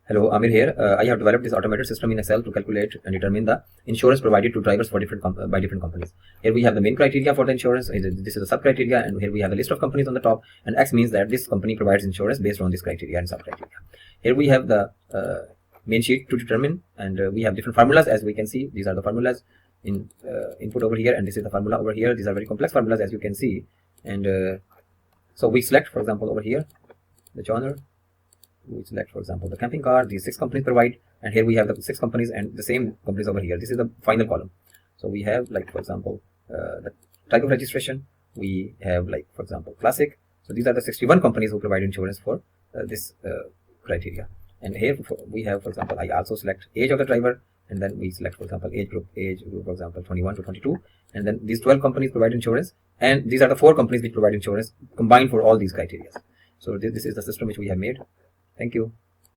Hello, Amir here. I have developed this automated system in Excel to calculate and determine the insurance provided to drivers for by different companies. Here we have the main criteria for the insurance. This is the sub criteria, and here we have the list of companies on the top. And X means that this company provides insurance based on this criteria and sub criteria. Here we have the main sheet to determine, and we have different formulas. As we can see, these are the formulas in input over here, and this is the formula over here. These are very complex formulas, as you can see. And so we select, for example, over here the genre. We select, for example, the camping car. These 6 companies provide, and here we have the 6 companies and the same companies over here. This is the final column. So we have, like, for example, the type of registration. We have, like, for example, classic. So these are the 61 companies who provide insurance for this criteria. And here we have, for example, I also select age of the driver, and then we select, for example, age group, for example, 21 to 22, and then these 12 companies provide insurance, and these are the 4 companies which provide insurance combined for all these criteria. So this is the system which we have made. Thank you.